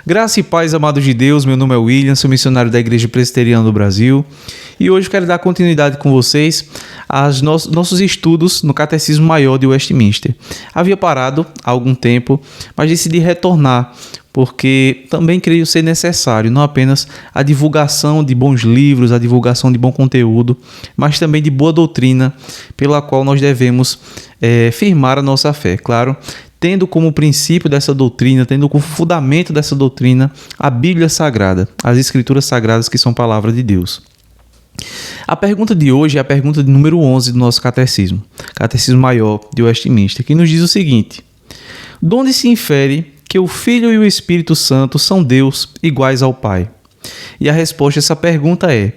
Graça e paz, amados de Deus, meu nome é William, sou missionário da Igreja Presbiteriana do Brasil e hoje quero dar continuidade com vocês aos nossos estudos no Catecismo Maior de Westminster. Havia parado há algum tempo, mas decidi retornar porque também creio ser necessário não apenas a divulgação de bons livros, a divulgação de bom conteúdo, mas também de boa doutrina pela qual nós devemos firmar a nossa fé, claro, tendo como princípio dessa doutrina, tendo como fundamento dessa doutrina a Bíblia Sagrada, as Escrituras Sagradas que são palavra de Deus. A pergunta de hoje é a pergunta de número 11 do nosso Catecismo, Catecismo Maior de Westminster, que nos diz o seguinte: de onde se infere que o Filho e o Espírito Santo são Deus iguais ao Pai? E a resposta a essa pergunta é: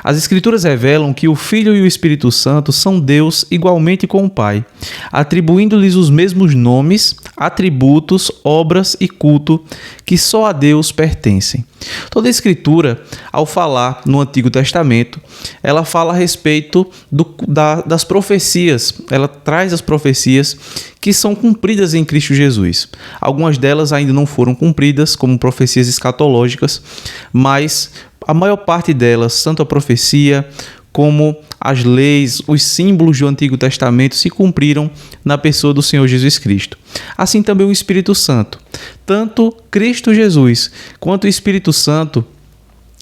as Escrituras revelam que o Filho e o Espírito Santo são Deus igualmente com o Pai, atribuindo-lhes os mesmos nomes, atributos, obras e culto que só a Deus pertencem. Toda a Escritura, ao falar no Antigo Testamento, ela fala a respeito das profecias, ela traz as profecias que são cumpridas em Cristo Jesus. Algumas delas ainda não foram cumpridas, como profecias escatológicas, mas a maior parte delas, tanto a profecia como as leis, os símbolos do Antigo Testamento se cumpriram na pessoa do Senhor Jesus Cristo. Assim também o Espírito Santo. Tanto Cristo Jesus quanto o Espírito Santo,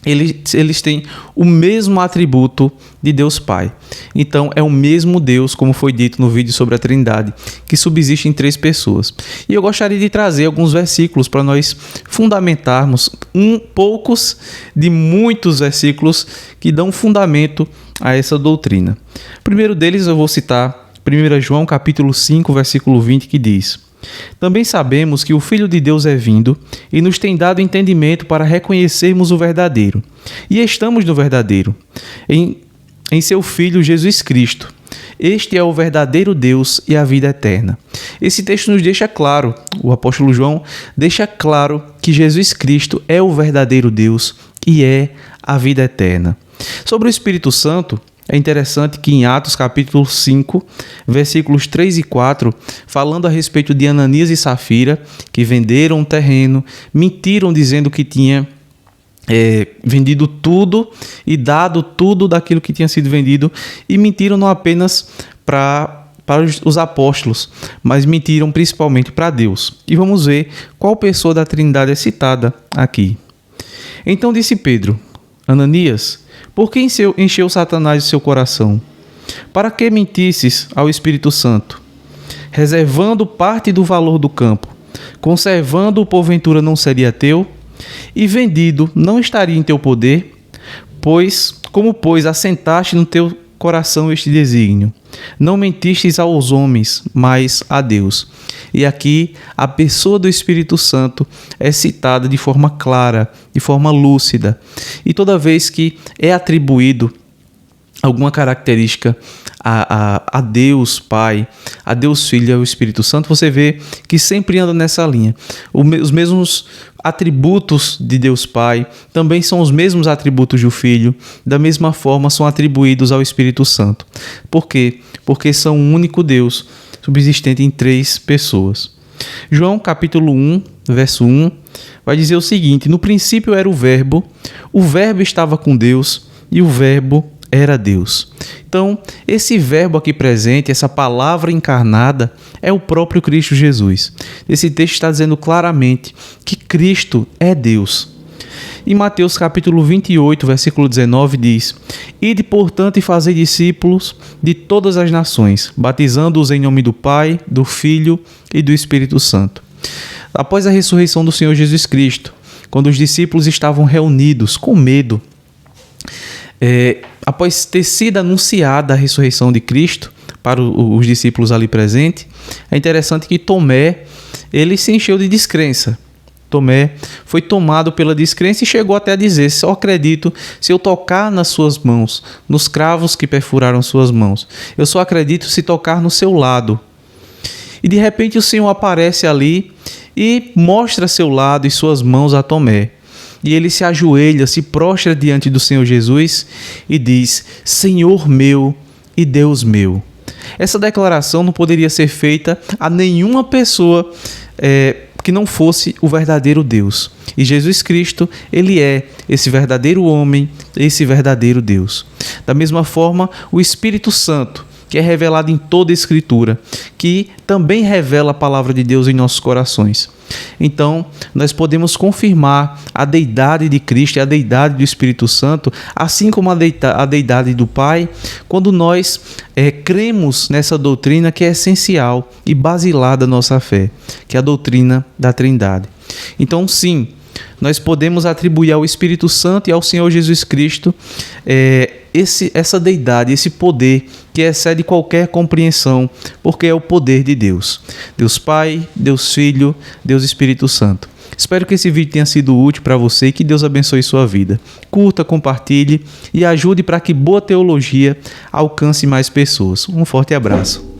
eles têm o mesmo atributo de Deus Pai. Então, é o mesmo Deus, como foi dito no vídeo sobre a Trindade, que subsiste em 3 pessoas. E eu gostaria de trazer alguns versículos para nós fundamentarmos poucos de muitos versículos que dão fundamento a essa doutrina. O primeiro deles eu vou citar 1 João capítulo 5, versículo 20, que diz: também sabemos que o Filho de Deus é vindo e nos tem dado entendimento para reconhecermos o verdadeiro. E estamos no verdadeiro, em seu Filho Jesus Cristo. Este é o verdadeiro Deus e a vida eterna. Esse texto nos deixa claro, o apóstolo João deixa claro que Jesus Cristo é o verdadeiro Deus e é a vida eterna. Sobre o Espírito Santo, é interessante que em Atos capítulo 5, versículos 3 e 4, falando a respeito de Ananias e Safira, que venderam um terreno, mentiram dizendo que tinha vendido tudo e dado tudo daquilo que tinha sido vendido, e mentiram não apenas para os apóstolos, mas mentiram principalmente para Deus. E vamos ver qual pessoa da Trindade é citada aqui. Então disse Pedro: Ananias, por que encheu Satanás o seu coração? Para que mentisses ao Espírito Santo, reservando parte do valor do campo, conservando-o porventura não seria teu? E vendido não estaria em teu poder? Como assentaste no teu coração este desígnio? Não mentistes aos homens, mas a Deus. E aqui a pessoa do Espírito Santo é citada de forma clara, de forma lúcida. E toda vez que é atribuído alguma característica a Deus Pai, a Deus Filho e ao Espírito Santo, você vê que sempre anda nessa linha. Os mesmos atributos de Deus Pai também são os mesmos atributos do Filho, da mesma forma são atribuídos ao Espírito Santo. Por quê? Porque são um único Deus, subsistente em 3 pessoas. João capítulo 1, verso 1, vai dizer o seguinte: no princípio era o Verbo estava com Deus e o Verbo era Deus. Então, esse verbo aqui presente, essa palavra encarnada, é o próprio Cristo Jesus. Esse texto está dizendo claramente que Cristo é Deus. Em Mateus capítulo 28, versículo 19, diz: ide, portanto, e fazei discípulos de todas as nações, batizando-os em nome do Pai, do Filho e do Espírito Santo. Após a ressurreição do Senhor Jesus Cristo, quando os discípulos estavam reunidos com medo, após ter sido anunciada a ressurreição de Cristo para os discípulos ali presentes, é interessante que Tomé, ele se encheu de descrença. Tomé foi tomado pela descrença e chegou até a dizer: só acredito se eu tocar nas suas mãos, nos cravos que perfuraram suas mãos. Eu só acredito se tocar no seu lado. E de repente o Senhor aparece ali e mostra seu lado e suas mãos a Tomé. E ele se ajoelha, se prostra diante do Senhor Jesus e diz: Senhor meu e Deus meu. Essa declaração não poderia ser feita a nenhuma pessoa que não fosse o verdadeiro Deus. E Jesus Cristo, ele é esse verdadeiro homem, esse verdadeiro Deus. Da mesma forma, o Espírito Santo, que é revelado em toda a Escritura, que também revela a palavra de Deus em nossos corações. Então, nós podemos confirmar a deidade de Cristo e a deidade do Espírito Santo, assim como a deidade do Pai, quando nós cremos nessa doutrina que é essencial e basilar da nossa fé, que é a doutrina da Trindade. Então, sim, nós podemos atribuir ao Espírito Santo e ao Senhor Jesus Cristo essa deidade, esse poder que excede qualquer compreensão, porque é o poder de Deus. Deus Pai, Deus Filho, Deus Espírito Santo. Espero que esse vídeo tenha sido útil para você e que Deus abençoe sua vida. Curta, compartilhe e ajude para que boa teologia alcance mais pessoas. Um forte abraço.